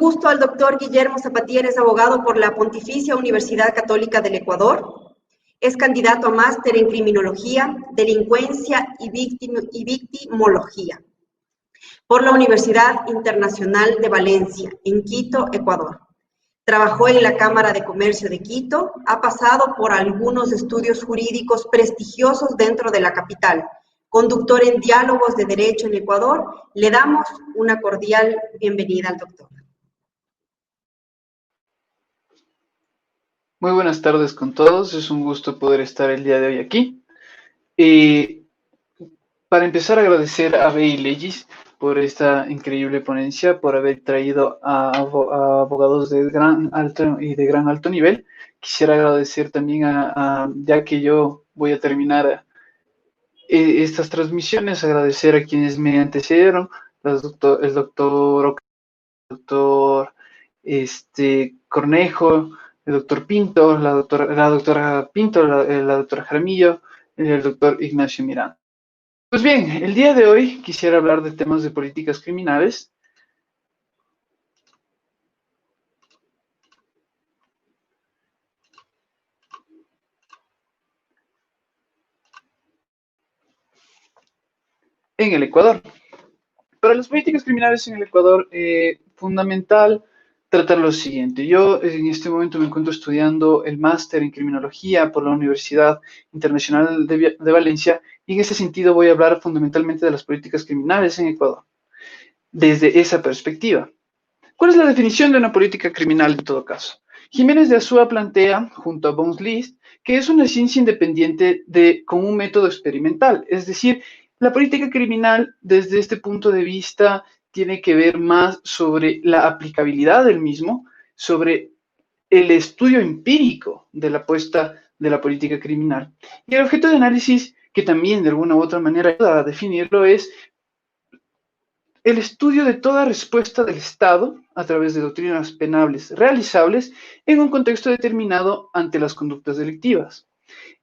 gusto al doctor Guillermo Zapatier, es abogado por la Pontificia Universidad Católica del Ecuador. Es candidato a máster en criminología, delincuencia y victimología por la Universidad Internacional de Valencia, en Quito, Ecuador. Trabajó en la Cámara de Comercio de Quito, ha pasado por algunos estudios jurídicos prestigiosos dentro de la capital. Conductor en diálogos de derecho en Ecuador, le damos una cordial bienvenida al doctor. Muy buenas tardes con todos, es un gusto poder estar el día de hoy aquí. Para empezar, agradecer a BI Legis por esta increíble ponencia, por haber traído a abogados de gran alto nivel. Quisiera agradecer también ya que yo voy a terminar estas transmisiones, agradecer a quienes me antecedieron, el doctor Cornejo, el doctor Pinto, la doctora Pinto, la doctora Jaramillo, el doctor Ignacio Miranda. Pues bien, el día de hoy quisiera hablar de temas de políticas criminales. En el Ecuador. Para las políticas criminales en el Ecuador, fundamental tratar lo siguiente. Yo en este momento me encuentro estudiando el máster en criminología por la Universidad Internacional de Valencia y en ese sentido voy a hablar fundamentalmente de las políticas criminales en Ecuador, desde esa perspectiva. ¿Cuál es la definición de una política criminal en todo caso? Jiménez de Azúa plantea, junto a Bones List, que es una ciencia independiente con un método experimental, es decir, la política criminal desde este punto de vista tiene que ver más sobre la aplicabilidad del mismo, sobre el estudio empírico de la apuesta de la política criminal. Y el objeto de análisis, que también de alguna u otra manera ayuda a definirlo, es el estudio de toda respuesta del Estado a través de doctrinas penales realizables en un contexto determinado ante las conductas delictivas.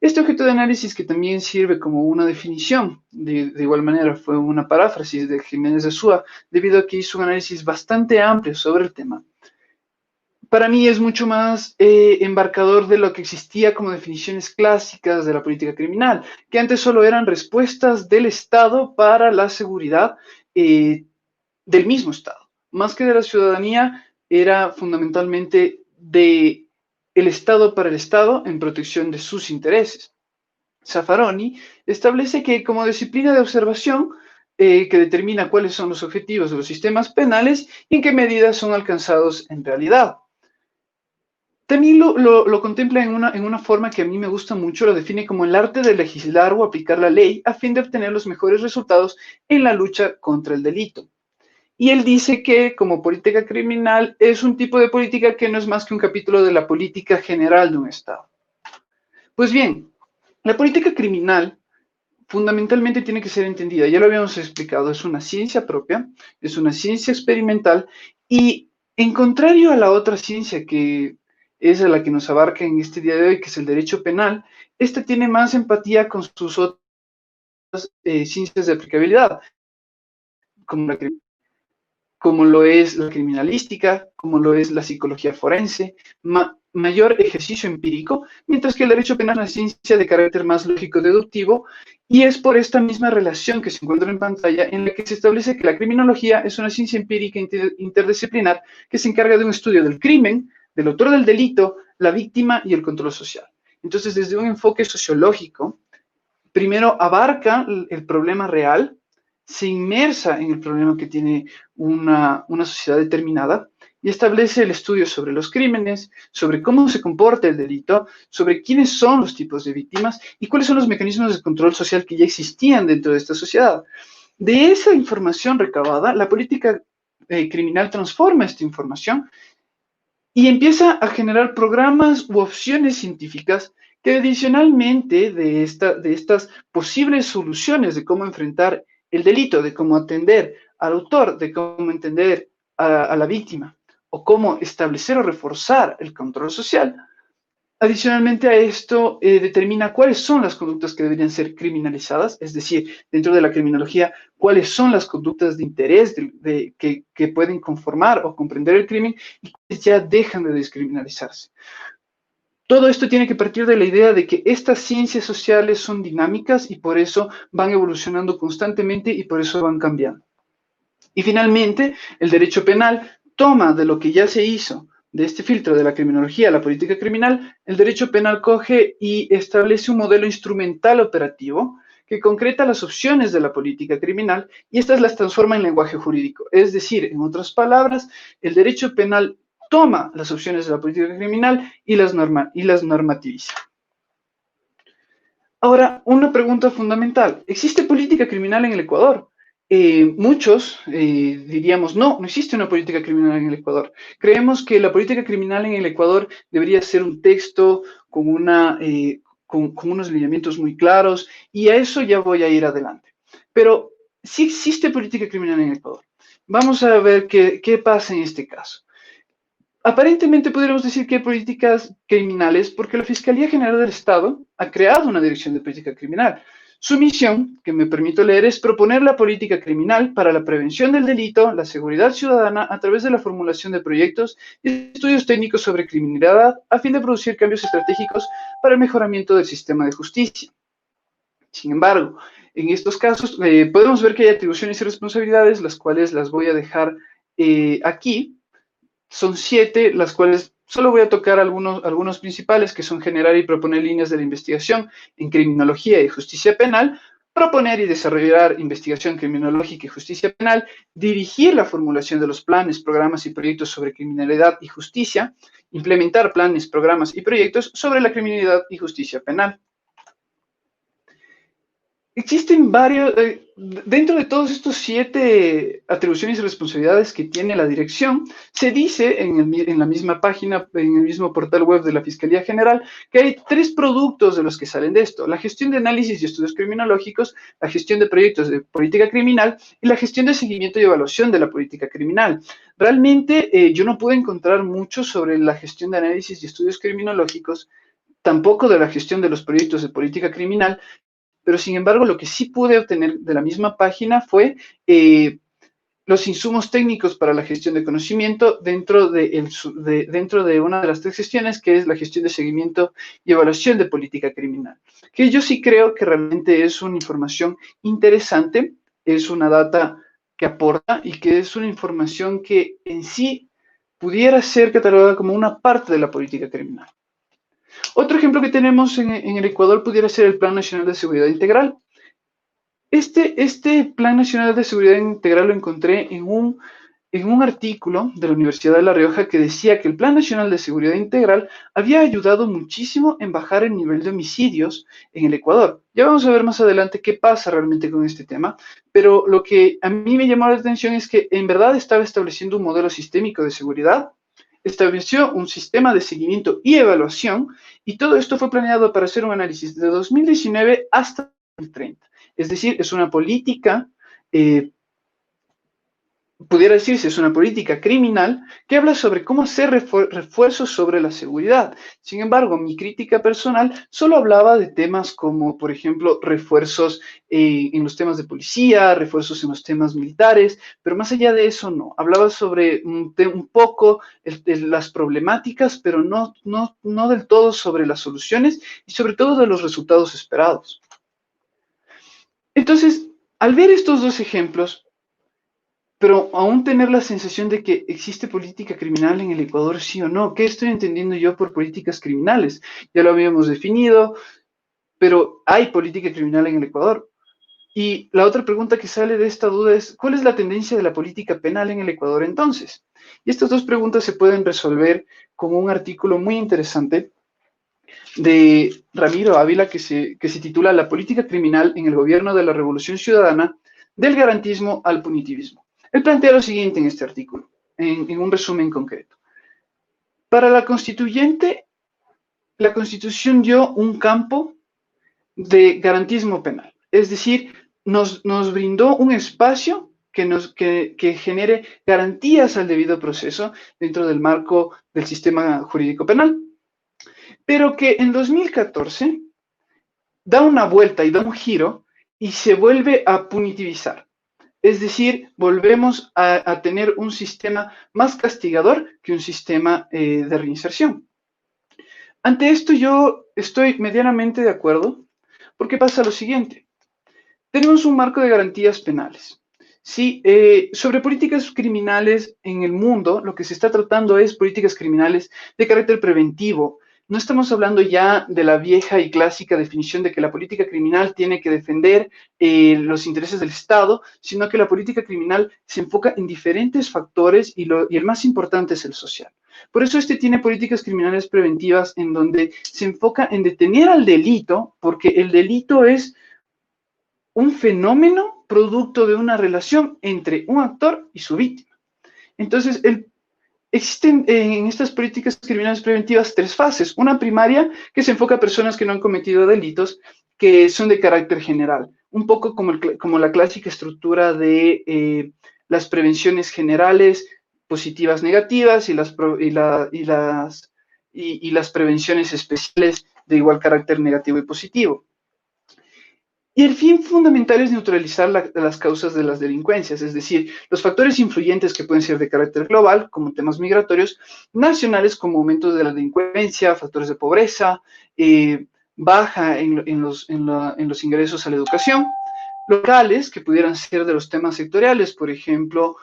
Este objeto de análisis, que también sirve como una definición, de igual manera fue una paráfrasis de Jiménez de Azúa, debido a que hizo un análisis bastante amplio sobre el tema. Para mí es mucho más embarcador de lo que existía como definiciones clásicas de la política criminal, que antes solo eran respuestas del Estado para la seguridad del mismo Estado. Más que de la ciudadanía, era fundamentalmente del Estado para el Estado en protección de sus intereses. Zaffaroni establece que como disciplina de observación que determina cuáles son los objetivos de los sistemas penales y en qué medida son alcanzados en realidad. También lo contempla en una forma que a mí me gusta mucho, lo define como el arte de legislar o aplicar la ley a fin de obtener los mejores resultados en la lucha contra el delito. Y él dice que como política criminal es un tipo de política que no es más que un capítulo de la política general de un Estado. Pues bien, la política criminal fundamentalmente tiene que ser entendida, ya lo habíamos explicado, es una ciencia propia, es una ciencia experimental y en contrario a la otra ciencia que es a la que nos abarca en este día de hoy, que es el derecho penal, esta tiene más empatía con sus otras ciencias de aplicabilidad, como lo es la criminalística, como lo es la psicología forense, mayor ejercicio empírico, mientras que el derecho penal es una ciencia de carácter más lógico-deductivo, y es por esta misma relación que se encuentra en pantalla en la que se establece que la criminología es una ciencia empírica interdisciplinar que se encarga de un estudio del crimen, del autor del delito, la víctima y el control social. Entonces, desde un enfoque sociológico, primero abarca el problema real, se inmersa en el problema que tiene una sociedad determinada y establece el estudio sobre los crímenes, sobre cómo se comporta el delito, sobre quiénes son los tipos de víctimas y cuáles son los mecanismos de control social que ya existían dentro de esta sociedad. De esa información recabada, la política criminal transforma esta información y empieza a generar programas u opciones científicas que adicionalmente de estas posibles soluciones de cómo enfrentar el delito, de cómo atender al autor, de cómo entender a la víctima, o cómo establecer o reforzar el control social, Adicionalmente a esto, determina cuáles son las conductas que deberían ser criminalizadas, es decir, dentro de la criminología, cuáles son las conductas de interés que pueden conformar o comprender el crimen y cuáles ya dejan de descriminalizarse. Todo esto tiene que partir de la idea de que estas ciencias sociales son dinámicas y por eso van evolucionando constantemente y por eso van cambiando. Y finalmente, el derecho penal toma de lo que ya se hizo, de este filtro de la criminología a la política criminal, el derecho penal coge y establece un modelo instrumental operativo que concreta las opciones de la política criminal y estas las transforma en lenguaje jurídico. Es decir, en otras palabras, el derecho penal toma las opciones de la política criminal y las normativiza. Ahora, una pregunta fundamental. ¿Existe política criminal en el Ecuador? Muchos diríamos, no, no existe una política criminal en el Ecuador. Creemos que la política criminal en el Ecuador debería ser un texto con, con unos lineamientos muy claros y a eso ya voy a ir adelante. Pero sí existe política criminal en el Ecuador. Vamos a ver qué pasa en este caso. Aparentemente podríamos decir que hay políticas criminales porque la Fiscalía General del Estado ha creado una dirección de política criminal. Su misión, que me permito leer, es proponer la política criminal para la prevención del delito, la seguridad ciudadana a través de la formulación de proyectos y estudios técnicos sobre criminalidad a fin de producir cambios estratégicos para el mejoramiento del sistema de justicia. Sin embargo, en estos casos podemos ver que hay atribuciones y responsabilidades, las cuales las voy a dejar aquí. Son 7, las cuales solo voy a tocar algunos principales, que son generar y proponer líneas de la investigación en criminología y justicia penal, proponer y desarrollar investigación criminológica y justicia penal, dirigir la formulación de los planes, programas y proyectos sobre criminalidad y justicia, implementar planes, programas y proyectos sobre la criminalidad y justicia penal. Existen varios, dentro de todos estos 7 atribuciones y responsabilidades que tiene la dirección, se dice en la misma página, en el mismo portal web de la Fiscalía General, que hay 3 productos de los que salen de esto: la gestión de análisis y estudios criminológicos, la gestión de proyectos de política criminal y la gestión de seguimiento y evaluación de la política criminal. Realmente yo no pude encontrar mucho sobre la gestión de análisis y estudios criminológicos, tampoco de la gestión de los proyectos de política criminal, pero sin embargo lo que sí pude obtener de la misma página fue los insumos técnicos para la gestión de conocimiento dentro de una de las 3 gestiones, que es la gestión de seguimiento y evaluación de política criminal, que yo sí creo que realmente es una información interesante, es una data que aporta y que es una información que en sí pudiera ser catalogada como una parte de la política criminal. Otro ejemplo que tenemos en el Ecuador pudiera ser el Plan Nacional de Seguridad Integral. Este Plan Nacional de Seguridad Integral lo encontré en un artículo de la Universidad de La Rioja que decía que el Plan Nacional de Seguridad Integral había ayudado muchísimo en bajar el nivel de homicidios en el Ecuador. Ya vamos a ver más adelante qué pasa realmente con este tema, pero lo que a mí me llamó la atención es que en verdad estaba estableciendo un modelo sistémico de seguridad, estableció un sistema de seguimiento y evaluación, y todo esto fue planeado para hacer un análisis de 2019 hasta 2030. Es decir, es una política, pudiera decirse, es una política criminal que habla sobre cómo hacer refuerzos sobre la seguridad. Sin embargo, mi crítica personal solo hablaba de temas como, por ejemplo, refuerzos en los temas de policía, refuerzos en los temas militares, pero más allá de eso no. Hablaba sobre un poco las problemáticas, pero no del todo sobre las soluciones y sobre todo de los resultados esperados. Entonces, al ver estos 2 ejemplos, pero aún tener la sensación de que existe política criminal en el Ecuador, sí o no. ¿Qué estoy entendiendo yo por políticas criminales? Ya lo habíamos definido, pero hay política criminal en el Ecuador. Y la otra pregunta que sale de esta duda es, ¿cuál es la tendencia de la política penal en el Ecuador entonces? Y estas 2 preguntas se pueden resolver con un artículo muy interesante de Ramiro Ávila que se titula La política criminal en el gobierno de la Revolución Ciudadana, del garantismo al punitivismo. Él plantea lo siguiente en este artículo, en un resumen concreto. Para la constituyente, la Constitución dio un campo de garantismo penal, es decir, nos brindó un espacio que genere garantías al debido proceso dentro del marco del sistema jurídico penal. pero que en 2014 da una vuelta y da un giro y se vuelve a punitivizar. Es decir, volvemos a tener un sistema más castigador que un sistema de reinserción. Ante esto yo estoy medianamente de acuerdo, porque pasa lo siguiente. Tenemos un marco de garantías penales. Sí, sobre políticas criminales en el mundo, lo que se está tratando es políticas criminales de carácter preventivo. No estamos hablando ya de la vieja y clásica definición de que la política criminal tiene que defender los intereses del Estado, sino que la política criminal se enfoca en diferentes factores y el más importante es el social. Por eso este tiene políticas criminales preventivas en donde se enfoca en detener al delito, porque el delito es un fenómeno producto de una relación entre un actor y su víctima. Entonces, existen en estas políticas criminales preventivas tres fases. Una primaria que se enfoca a personas que no han cometido delitos, que son de carácter general, un poco como la clásica estructura de las prevenciones generales, positivas, negativas, y las prevenciones especiales de igual carácter negativo y positivo. Y el fin fundamental es neutralizar las causas de las delincuencias, es decir, los factores influyentes que pueden ser de carácter global, como temas migratorios, nacionales como aumento de la delincuencia, factores de pobreza, baja en los ingresos a la educación, locales, que pudieran ser de los temas sectoriales, por ejemplo,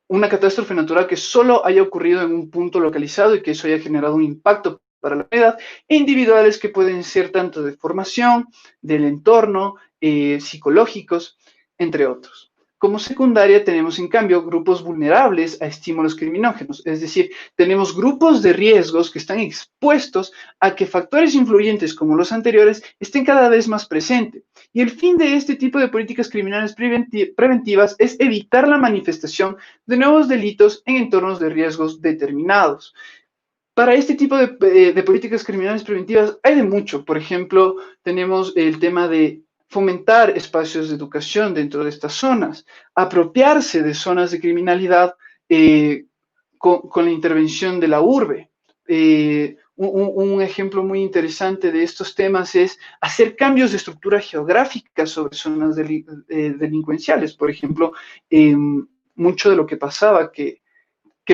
una catástrofe natural que solo haya ocurrido en un punto localizado y que eso haya generado un impacto para la humanidad, e individuales que pueden ser tanto de formación, del entorno, psicológicos, entre otros. Como secundaria tenemos, en cambio, grupos vulnerables a estímulos criminógenos, es decir, tenemos grupos de riesgos que están expuestos a que factores influyentes como los anteriores estén cada vez más presentes. Y el fin de este tipo de políticas criminales preventivas es evitar la manifestación de nuevos delitos en entornos de riesgos determinados. Para este tipo de políticas criminales preventivas hay de mucho. Por ejemplo, tenemos el tema de fomentar espacios de educación dentro de estas zonas, apropiarse de zonas de criminalidad con la intervención de la urbe. Un ejemplo muy interesante de estos temas es hacer cambios de estructura geográfica sobre zonas delincuenciales. Por ejemplo, mucho de lo que pasaba, que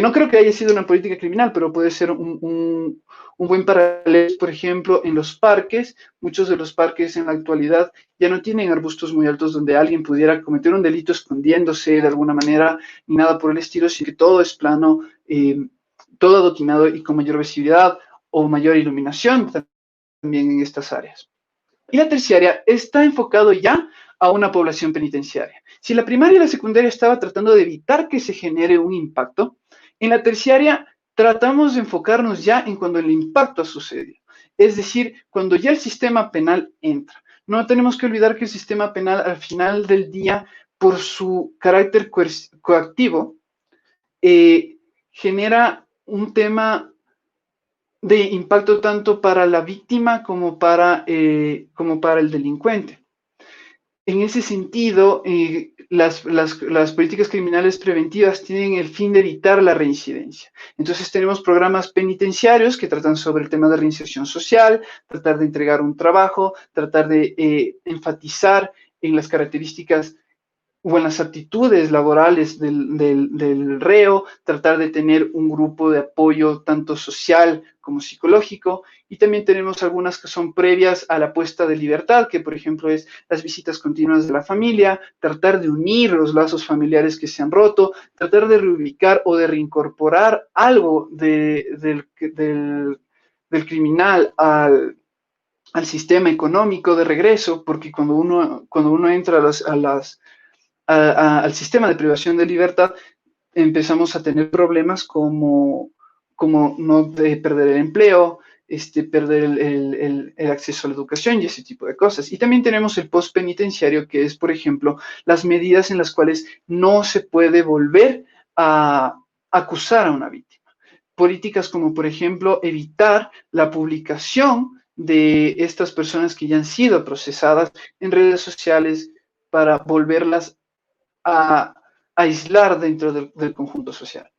no creo que haya sido una política criminal, pero puede ser un buen paralelo, por ejemplo, en los parques. Muchos de los parques en la actualidad ya no tienen arbustos muy altos donde alguien pudiera cometer un delito escondiéndose de alguna manera, ni nada por el estilo, sino que todo es plano, todo adoquinado y con mayor visibilidad o mayor iluminación también en estas áreas. Y la terciaria está enfocado ya a una población penitenciaria. Si la primaria y la secundaria estaba tratando de evitar que se genere un impacto, en la terciaria tratamos de enfocarnos ya en cuando el impacto ha sucedido, es decir, cuando ya el sistema penal entra. No tenemos que olvidar que el sistema penal al final del día, por su carácter coactivo, genera un tema de impacto tanto para la víctima como para el delincuente. En ese sentido, las políticas criminales preventivas tienen el fin de evitar la reincidencia. Entonces tenemos programas penitenciarios que tratan sobre el tema de reinserción social, tratar de entregar un trabajo, tratar de enfatizar en las características o en las actitudes laborales del reo, tratar de tener un grupo de apoyo tanto social como psicológico, y también tenemos algunas que son previas a la puesta de libertad, que por ejemplo es las visitas continuas de la familia, tratar de unir los lazos familiares que se han roto, tratar de reubicar o de reincorporar algo del criminal al sistema económico de regreso, porque cuando uno entra al sistema de privación de libertad, empezamos a tener problemas como no perder el empleo, perder el acceso a la educación y ese tipo de cosas. Y también tenemos el postpenitenciario, que es, por ejemplo, las medidas en las cuales no se puede volver a acusar a una víctima. Políticas como, por ejemplo, evitar la publicación de estas personas que ya han sido procesadas en redes sociales para volverlas a aislar dentro del conjunto social.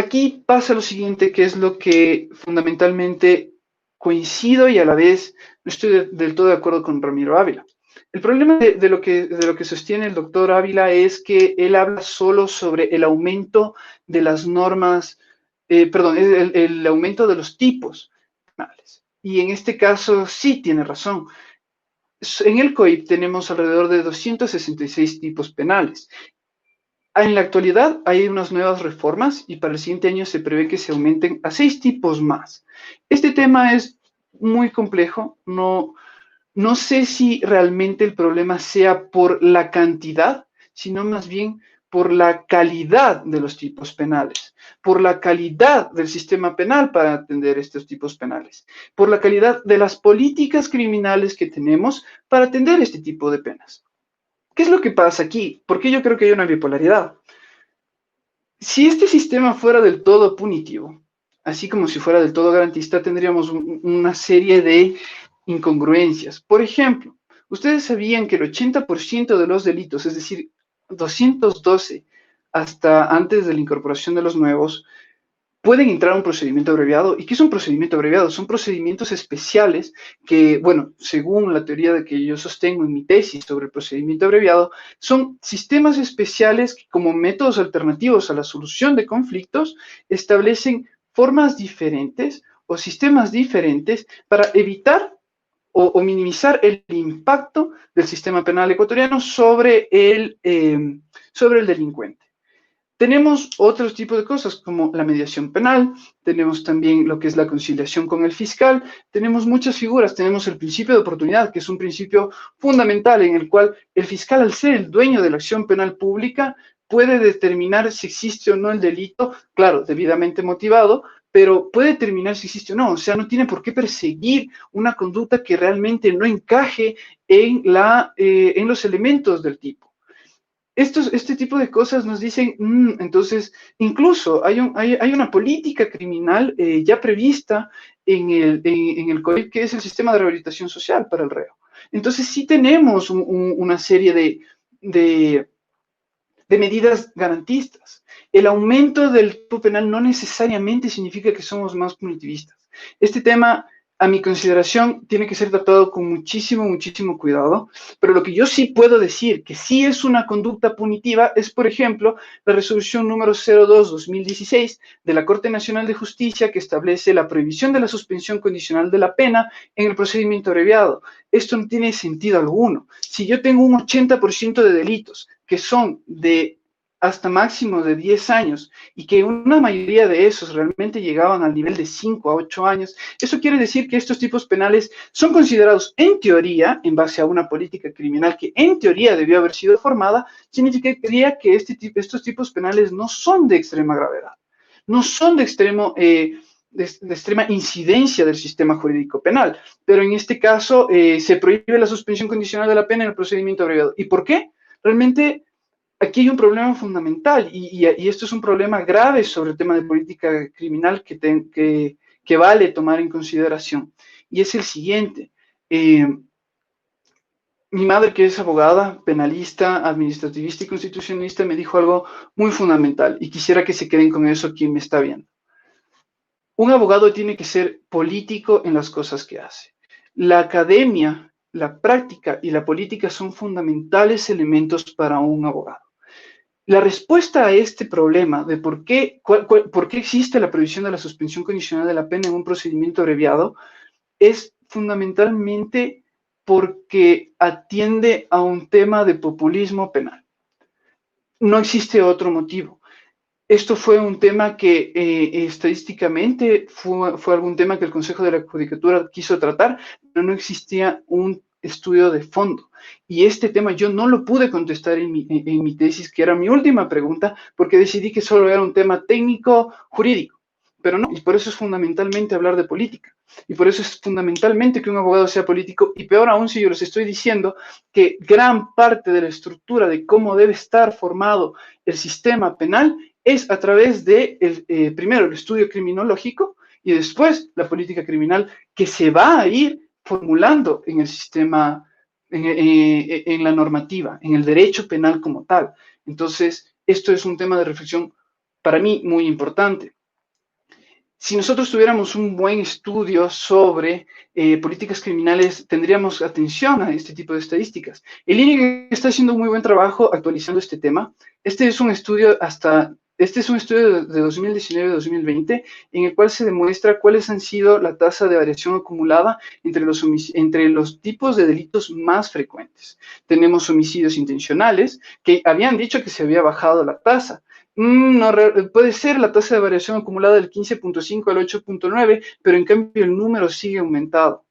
aquí pasa lo siguiente, que es lo que fundamentalmente coincido y a la vez no estoy del todo de acuerdo con Ramiro Ávila. El problema de lo que sostiene el doctor Ávila es que él habla solo sobre el aumento de las normas, perdón, el aumento de los tipos penales. Y en este caso sí tiene razón. En el COIP tenemos alrededor de 266 tipos penales. En la actualidad hay unas nuevas reformas y para el siguiente año se prevé que se aumenten a 6 tipos más. Este tema es muy complejo, no sé si realmente el problema sea por la cantidad, sino más bien por la calidad de los tipos penales, por la calidad del sistema penal para atender estos tipos penales, por la calidad de las políticas criminales que tenemos para atender este tipo de penas. ¿Qué es lo que pasa aquí? Porque yo creo que hay una bipolaridad. Si este sistema fuera del todo punitivo, así como si fuera del todo garantista, tendríamos una serie de incongruencias. Por ejemplo, ustedes sabían que el 80% de los delitos, es decir, 212 hasta antes de la incorporación de los nuevos, pueden entrar a un procedimiento abreviado. ¿Y qué es un procedimiento abreviado? Son procedimientos especiales que, bueno, según la teoría de que yo sostengo en mi tesis sobre el procedimiento abreviado, son sistemas especiales que como métodos alternativos a la solución de conflictos establecen formas diferentes o sistemas diferentes para evitar o minimizar el impacto del sistema penal ecuatoriano sobre el delincuente. Tenemos otros tipos de cosas como la mediación penal, tenemos también lo que es la conciliación con el fiscal, tenemos muchas figuras, tenemos el principio de oportunidad, que es un principio fundamental en el cual el fiscal, al ser el dueño de la acción penal pública, puede determinar si existe o no el delito, claro, debidamente motivado, pero puede determinar si existe o no, o sea, no tiene por qué perseguir una conducta que realmente no encaje en los elementos del tipo. Este tipo de cosas nos dicen, entonces, incluso hay una política criminal ya prevista en el COIP, que es el sistema de rehabilitación social para el reo. Entonces, sí tenemos una serie de medidas garantistas. El aumento del tipo penal no necesariamente significa que somos más punitivistas. Este tema, a mi consideración, tiene que ser tratado con muchísimo, muchísimo cuidado, pero lo que yo sí puedo decir que sí es una conducta punitiva es, por ejemplo, la resolución número 02-2016 de la Corte Nacional de Justicia, que establece la prohibición de la suspensión condicional de la pena en el procedimiento abreviado. Esto no tiene sentido alguno. Si yo tengo un 80% de delitos que son de hasta máximo de 10 años y que una mayoría de esos realmente llegaban al nivel de 5 a 8 años, eso quiere decir que estos tipos penales son considerados en teoría, en base a una política criminal que en teoría debió haber sido formada, significaría que estos tipos penales no son de extrema gravedad, no son de extrema incidencia del sistema jurídico penal, pero en este caso se prohíbe la suspensión condicional de la pena en el procedimiento abreviado. ¿Y por qué? Realmente aquí hay un problema fundamental y esto es un problema grave sobre el tema de política criminal que vale tomar en consideración. Y es el siguiente. Mi madre, que es abogada, penalista, administrativista y constitucionalista, me dijo algo muy fundamental y quisiera que se queden con eso quien me está viendo. Un abogado tiene que ser político en las cosas que hace. La academia, la práctica y la política son fundamentales elementos para un abogado. La respuesta a este problema de por qué existe la prohibición de la suspensión condicional de la pena en un procedimiento abreviado es fundamentalmente porque atiende a un tema de populismo penal. No existe otro motivo. Esto fue un tema que estadísticamente fue algún tema que el Consejo de la Judicatura quiso tratar, pero no existía un estudio de fondo. Y este tema yo no lo pude contestar en mi tesis, que era mi última pregunta, porque decidí que solo era un tema técnico jurídico. Pero no, y por eso es fundamentalmente hablar de política. Y por eso es fundamentalmente que un abogado sea político, y peor aún si yo les estoy diciendo que gran parte de la estructura de cómo debe estar formado el sistema penal es a través de, primero, el estudio criminológico y después la política criminal que se va a ir formulando en el sistema, en la normativa, en el derecho penal como tal. Entonces, esto es un tema de reflexión para mí muy importante. Si nosotros tuviéramos un buen estudio sobre políticas criminales, tendríamos atención a este tipo de estadísticas. El INE está haciendo un muy buen trabajo actualizando este tema. Este es un estudio de 2019-2020 en el cual se demuestra cuáles han sido la tasa de variación acumulada entre los tipos de delitos más frecuentes. Tenemos homicidios intencionales, que habían dicho que se había bajado la tasa. No, puede ser la tasa de variación acumulada del 15.5 al 8.9, pero en cambio el número sigue aumentado.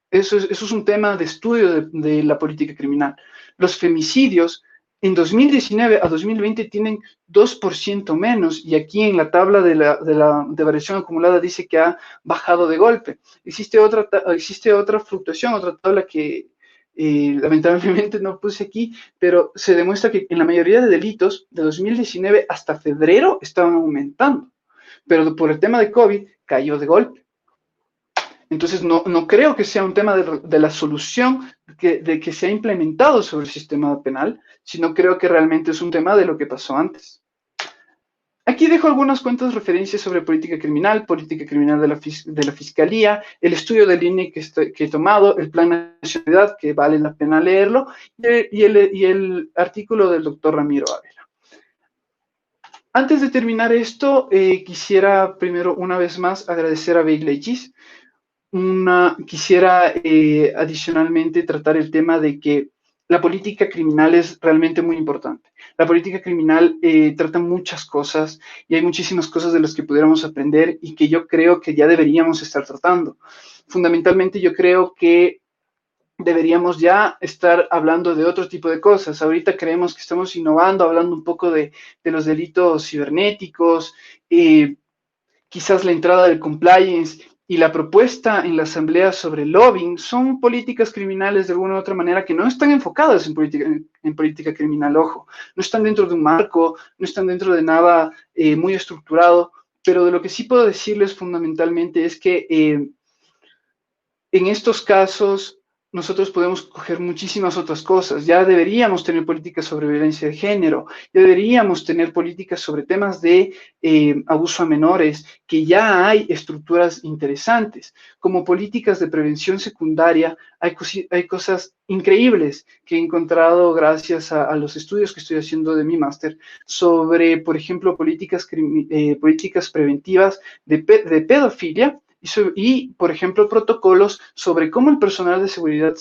Eso es un tema de estudio de la política criminal. Los femicidios en 2019 a 2020 tienen 2% menos, y aquí en la tabla de variación acumulada dice que ha bajado de golpe. Existe otra fluctuación, otra tabla que lamentablemente no puse aquí, pero se demuestra que en la mayoría de delitos de 2019 hasta febrero estaban aumentando, pero por el tema de COVID cayó de golpe. Entonces, no creo que sea un tema de la solución de que se ha implementado sobre el sistema penal, sino creo que realmente es un tema de lo que pasó antes. Aquí dejo algunas cuantas referencias sobre política criminal de la Fiscalía, el estudio del INE que he tomado, el Plan Nacional, que vale la pena leerlo, y el artículo del doctor Ramiro Ávila. Antes de terminar esto, quisiera primero, una vez más, agradecer a Beigleyes. Quisiera adicionalmente tratar el tema de que la política criminal es realmente muy importante. La política criminal trata muchas cosas y hay muchísimas cosas de las que pudiéramos aprender y que yo creo que ya deberíamos estar tratando. Fundamentalmente yo creo que deberíamos ya estar hablando de otro tipo de cosas. Ahorita creemos que estamos innovando, hablando un poco de los delitos cibernéticos, quizás la entrada del compliance y la propuesta en la Asamblea sobre lobbying son políticas criminales de alguna u otra manera que no están enfocadas en política criminal, ojo, no están dentro de un marco, no están dentro de nada muy estructurado, pero de lo que sí puedo decirles fundamentalmente es que en estos casos nosotros podemos coger muchísimas otras cosas. Ya deberíamos tener políticas sobre violencia de género, ya deberíamos tener políticas sobre temas de abuso a menores, que ya hay estructuras interesantes. Como políticas de prevención secundaria, hay cosas increíbles que he encontrado gracias a los estudios que estoy haciendo de mi máster sobre, por ejemplo, políticas preventivas de pedofilia, y, por ejemplo, protocolos sobre cómo el personal de seguridad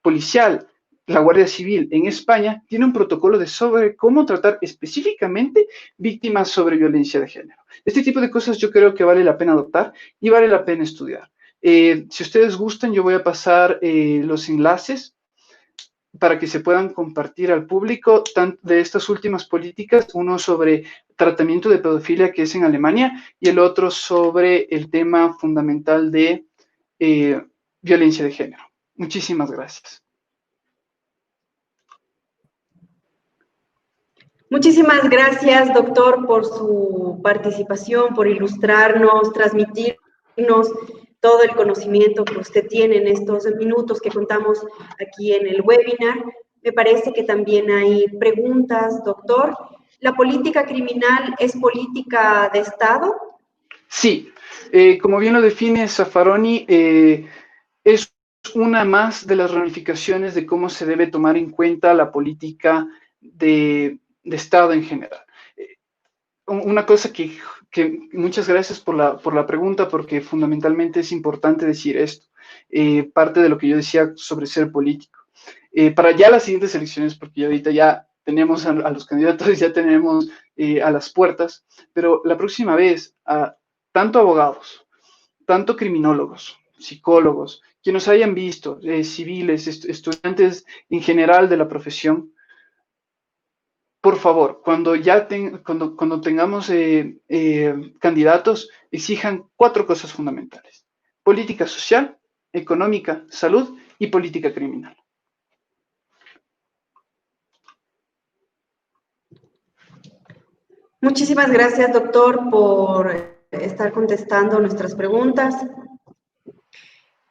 policial, la Guardia Civil en España, tiene un protocolo sobre cómo tratar específicamente víctimas sobre violencia de género. Este tipo de cosas yo creo que vale la pena adoptar y vale la pena estudiar. Si ustedes gustan, yo voy a pasar los enlaces para que se puedan compartir al público de estas últimas políticas, uno sobre tratamiento de pedofilia, que es en Alemania, y el otro sobre el tema fundamental de violencia de género. Muchísimas gracias. Muchísimas gracias, doctor, por su participación, por ilustrarnos, transmitirnos todo el conocimiento que usted tiene en estos minutos que contamos aquí en el webinar. Me parece que también hay preguntas, doctor. ¿La política criminal es política de Estado? Sí, como bien lo define Zaffaroni, es una más de las ramificaciones de cómo se debe tomar en cuenta la política de Estado en general. Una cosa que muchas gracias por la pregunta, porque fundamentalmente es importante decir esto, parte de lo que yo decía sobre ser político. Para ya las siguientes elecciones, porque ahorita ya tenemos a los candidatos, ya tenemos a las puertas, pero la próxima vez, tanto abogados, tanto criminólogos, psicólogos, que nos hayan visto, civiles, estudiantes en general de la profesión, por favor, cuando tengamos candidatos, exijan 4 cosas fundamentales: política social, económica, salud y política criminal. Muchísimas gracias, doctor, por estar contestando nuestras preguntas.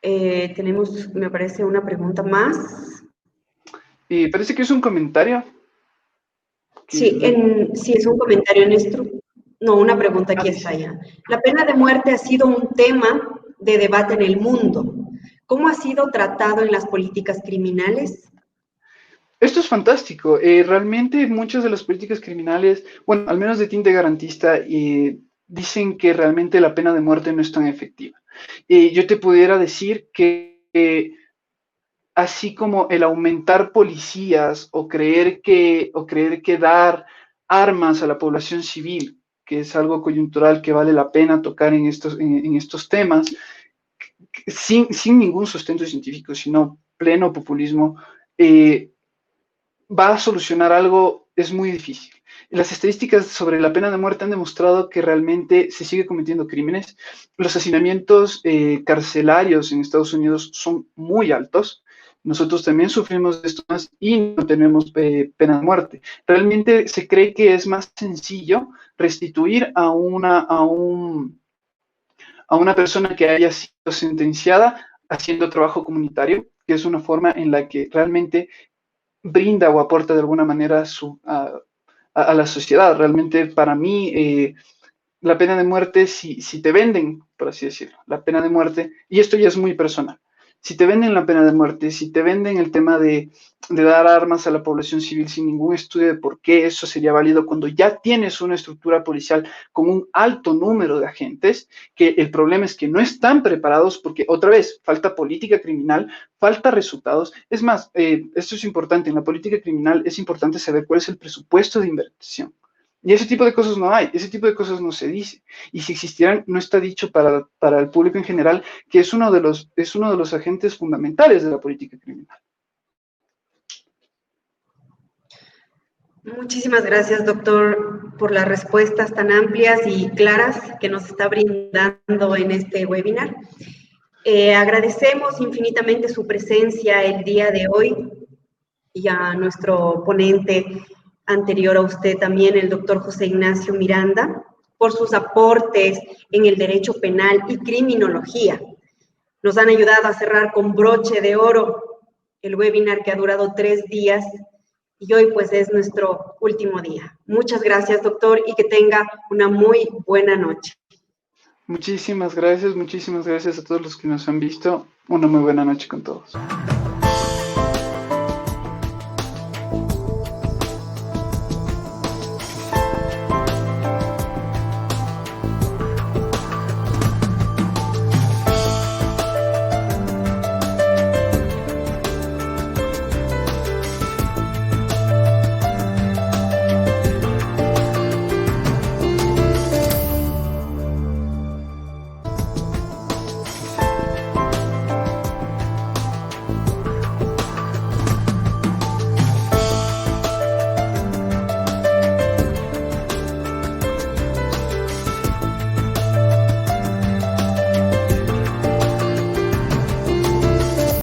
Tenemos, me parece, una pregunta más. Parece que es un comentario. Sí, sí, es un comentario, Néstor. No, una pregunta aquí está ya. La pena de muerte ha sido un tema de debate en el mundo. ¿Cómo ha sido tratado en las políticas criminales? Esto es fantástico. Realmente muchas de las políticas criminales, bueno, al menos de tinte garantista, dicen que realmente la pena de muerte no es tan efectiva. Yo te pudiera decir que así como el aumentar policías o creer que dar armas a la población civil, que es algo coyuntural que vale la pena tocar en estos temas, sin ningún sustento científico, sino pleno populismo, eh, va a solucionar algo es muy difícil. Las estadísticas sobre la pena de muerte han demostrado que realmente se sigue cometiendo crímenes. Los hacinamientos carcelarios en Estados Unidos son muy altos. Nosotros también sufrimos de esto más y no tenemos pena de muerte. Realmente se cree que es más sencillo restituir a una persona que haya sido sentenciada haciendo trabajo comunitario, que es una forma en la que realmente brinda o aporta de alguna manera a la sociedad. Realmente para mí la pena de muerte, si te venden, por así decirlo, la pena de muerte, y esto ya es muy personal, si te venden la pena de muerte, si te venden el tema de dar armas a la población civil sin ningún estudio de por qué eso sería válido cuando ya tienes una estructura policial con un alto número de agentes, que el problema es que no están preparados porque otra vez falta política criminal, falta resultados. Es más, esto es importante, en la política criminal es importante saber cuál es el presupuesto de inversión. Y ese tipo de cosas no hay, ese tipo de cosas no se dice. Y si existieran, no está dicho para el público en general, que es uno de los agentes fundamentales de la política criminal. Muchísimas gracias, doctor, por las respuestas tan amplias y claras que nos está brindando en este webinar. Agradecemos infinitamente su presencia el día de hoy y a nuestro ponente anterior a usted también, el doctor José Ignacio Miranda, por sus aportes en el derecho penal y criminología. Nos han ayudado a cerrar con broche de oro el webinar que ha durado 3 días y hoy pues es nuestro último día. Muchas gracias, doctor, y que tenga una muy buena noche. Muchísimas gracias a todos los que nos han visto. Una muy buena noche con todos.